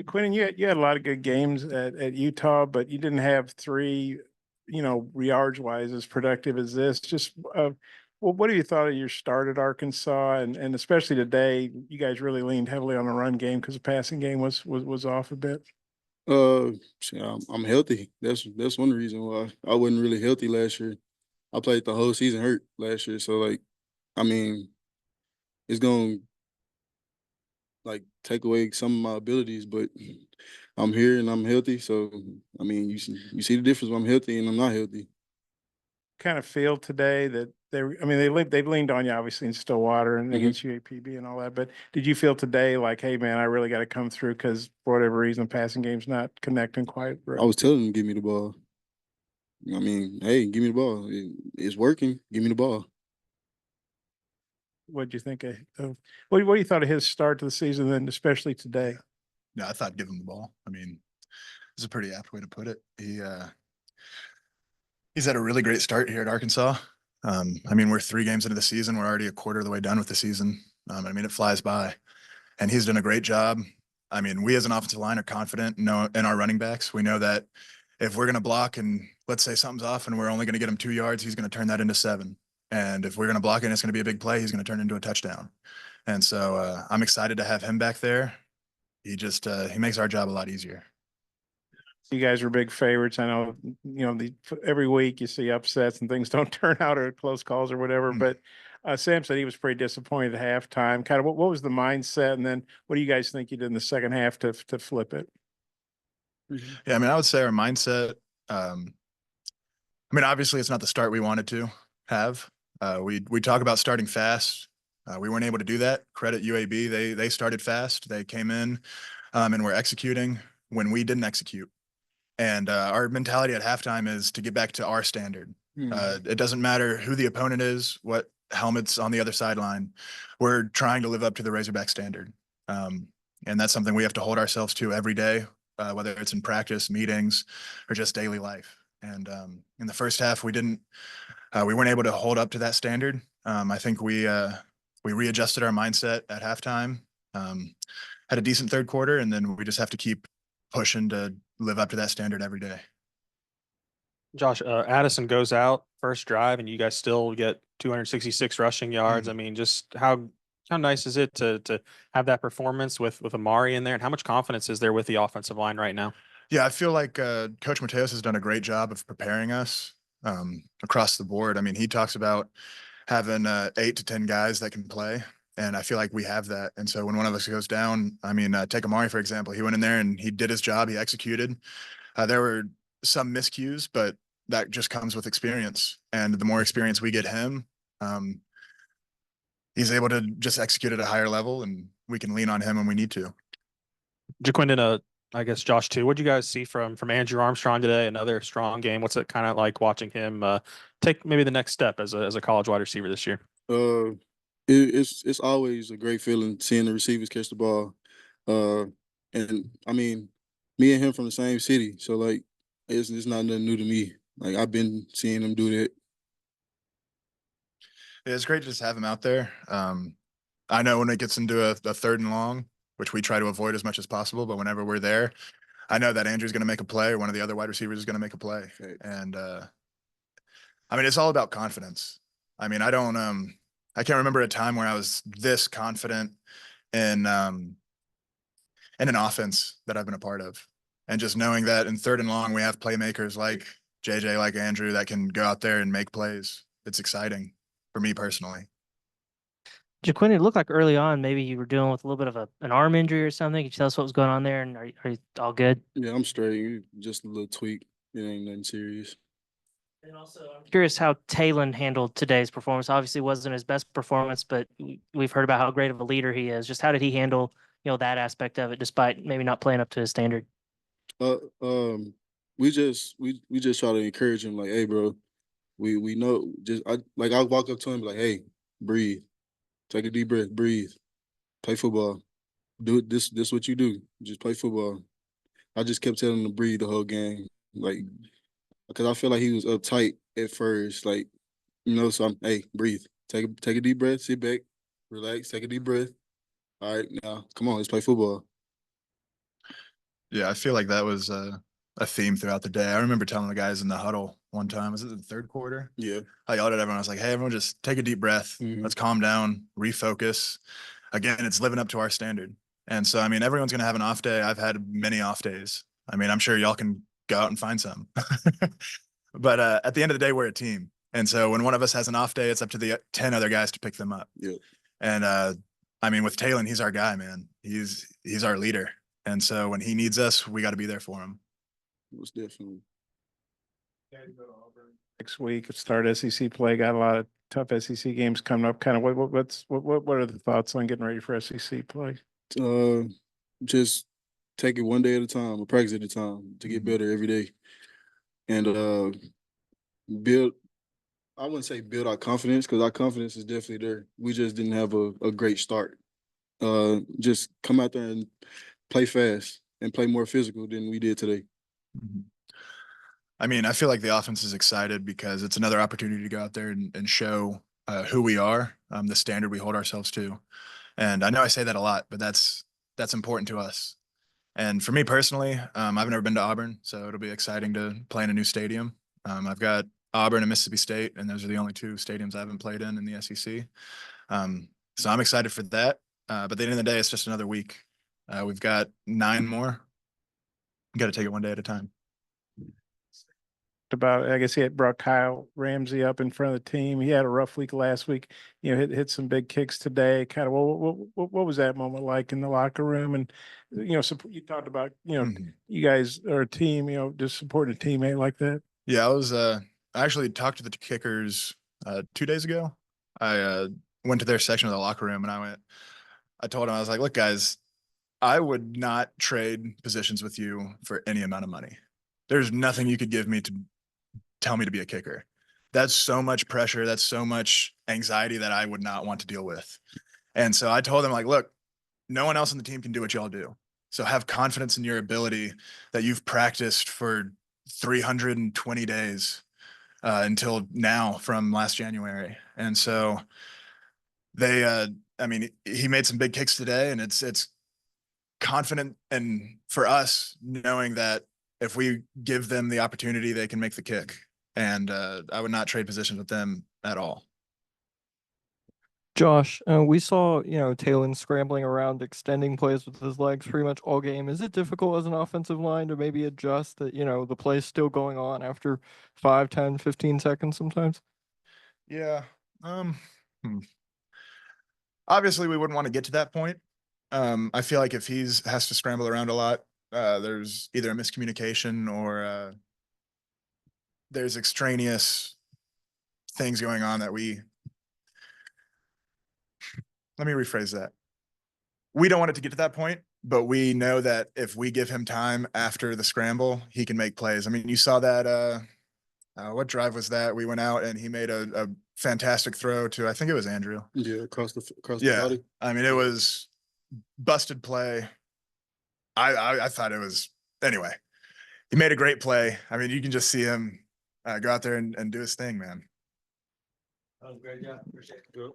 Quinn, you had a lot of good games at Utah, but you didn't have three, yards wise as productive as this. Just well, what have you thought of your start at Arkansas, and especially today? You guys really leaned heavily on the run game because the passing game was off a bit. See, I'm healthy. That's one reason why I wasn't really healthy last year. I played the whole season hurt last year, so like, I mean, it's gonna like take away some of my abilities, but I'm here and I'm healthy. So I mean, you see the difference when I'm healthy and I'm not healthy. Kind of feel today that I mean, they've leaned on you obviously in Stillwater and Hmm. against UAPB and all that. But did you feel today like, hey man, I really got to come through because for whatever reason, the passing game's not connecting quite I right? was telling them, give me the ball. I mean, hey, give me the ball. It's working. Give me the ball. What did you think of what do you thought of his start to the season, then especially today? No, I thought give him the ball. I mean, it's a pretty apt way to put it. He's had a really great start here at Arkansas. I mean, we're 3 games into the season. We're already a quarter of the way done with the season. I mean, it flies by, and he's done a great job. I mean, we as an offensive line are confident in our running backs. We know that if we're going to block and let's say something's off and we're only going to get him 2 yards, he's going to turn that into 7. And if we're going to block it and it's going to be a big play, he's going to turn it into a touchdown. And so I'm excited to have him back there. He makes our job a lot easier. You guys were big favorites. I know, every week you see upsets and things don't turn out or close calls or whatever. But Sam said he was pretty disappointed at halftime. Kind of what was the mindset, and then what do you guys think you did in the second half to flip it? Yeah, I mean, I would say our mindset. I mean, obviously, it's not the start we wanted to have. We talk about starting fast. We weren't able to do that. Credit UAB. They started fast. They came in and were executing when we didn't execute. And our mentality at halftime is to get back to our standard. It doesn't matter who the opponent is, what helmet's on the other sideline. We're trying to live up to the Razorback standard. And that's something we have to hold ourselves to every day, whether it's in practice, meetings, or just daily life. And in the first half, we weren't able to hold up to that standard. I think we readjusted our mindset at halftime, had a decent third quarter, and then we just have to keep pushing to live up to that standard every day. Josh, Addison goes out first drive, and you guys still get 266 rushing yards. I mean, just how nice is it to have that performance with Amari in there, and how much confidence is there with the offensive line right now? Yeah, I feel like Coach Mateos has done a great job of preparing us across the board. I mean, he talks about having 8 to 10 guys that can play, and I feel like we have that. And so when one of us goes down, I mean, take Amari for example. He went in there and he did his job. He executed. There were some miscues, but that just comes with experience. And the more experience we get him, he's able to just execute at a higher level, and we can lean on him when we need to. Ja'Quinden, I guess Josh too. What did you guys see from Andrew Armstrong today? Another strong game. What's it kind of like watching him take maybe the next step as a college wide receiver this year? Uh, it's always a great feeling seeing the receivers catch the ball. Uh, and I mean, me and him from the same city, so like it's not nothing new to me. Like I've been seeing him do that. It's great to just have him out there. I know when it gets into a third and long, which we try to avoid as much as possible, but whenever we're there, I know that Andrew's going to make a play or one of the other wide receivers is going to make a play. And I mean, it's all about confidence. I mean, I can't remember a time where I was this confident in an offense that I've been a part of. And just knowing that in third and long, we have playmakers like JJ, like Andrew, that can go out there and make plays. It's exciting for me personally. Jaquin, it looked like early on maybe you were dealing with a little bit of an arm injury or something. Could you tell us what was going on there? And are you all good? Yeah, I'm straight. Just a little tweak. It ain't nothing serious. And also, I'm curious how Talon handled today's performance. Obviously, wasn't his best performance, but we've heard about how great of a leader he is. Just how did he handle, that aspect of it, despite maybe not playing up to his standard? Uh, um, we just try to encourage him, like, hey, bro, we know. I walk up to him like, hey, breathe, take a deep breath, breathe, play football, do it. This what you do. Just play football. I just kept telling him to breathe the whole game, like, because I feel like he was uptight at first, like, So hey, breathe, take a deep breath, sit back, relax, take a deep breath. All right, now come on, let's play football. Yeah, I feel like that was a theme throughout the day. I remember telling the guys in the huddle one time, was it the third quarter? Yeah. I yelled at everyone. I was like, hey, everyone just take a deep breath. Mhm. Let's calm down, refocus. Again, it's living up to our standard. And so, I mean, everyone's going to have an off day. I've had many off days. I mean, I'm sure y'all can go out and find some. But at the end of the day, we're a team. And so when one of us has an off day, it's up to the 10 other guys to pick them up. Yeah. And I mean, with Talon, he's our guy, man. He's our leader. And so when he needs us, we got to be there for him. Most definitely. Next week, start SEC play. Got a lot of tough SEC games coming up. Kind of what are the thoughts on getting ready for SEC play? Just take it one day at a time, a practice at a time, to get better every day, and build. I wouldn't say build our confidence, because our confidence is definitely there. We just didn't have a great start. Just come out there and play fast and play more physical than we did today. I mean, I feel like the offense is excited because it's another opportunity to go out there and show who we are, the standard we hold ourselves to. And I know I say that a lot, but that's important to us. And for me personally, I've never been to Auburn, so it'll be exciting to play in a new stadium. I've got Auburn and Mississippi State, and those are the only two stadiums I haven't played in the SEC. So I'm excited for that. But at the end of the day, it's just another week. We've got 9 more. Got to take it one day at a time. About, I guess he had brought Kyle Ramsey up in front of the team. He had a rough week last week. You know, hit some big kicks today. Kind of, what was that moment like in the locker room? And you know, you talked about, you know, you guys are a team. You know, just supporting a teammate like that. Yeah, I actually talked to the kickers 2 days ago. I went to their section of the locker room and I told them, I was like, look, guys, I would not trade positions with you for any amount of money. There's nothing you could give me to tell me to be a kicker. That's so much pressure. That's so much anxiety that I would not want to deal with. And so I told them, like, look, no one else on the team can do what y'all do. So have confidence in your ability that you've practiced for 320 days until now from last January. And so they, I mean, he made some big kicks today, and it's confident, and for us knowing that if we give them the opportunity, they can make the kick. And I would not trade positions with them at all. Josh, we saw, Talon scrambling around, extending plays with his legs pretty much all game. Is it difficult as an offensive line to maybe adjust that, the play's still going on after 5, 10, 15 seconds sometimes? Yeah. Obviously we wouldn't want to get to that point. I feel like if has to scramble around a lot, there's either a miscommunication or there's extraneous things going on that let me rephrase that. We don't want it to get to that point, but we know that if we give him time after the scramble, he can make plays. I mean, you saw that, what drive was that? We went out and he made a fantastic throw to, I think it was Andrew. Yeah, across the Yeah. body. I mean, it was busted play. I thought it was, anyway, he made a great play. I mean, you can just see him go out there and do his thing, man. That was great, yeah. Appreciate it.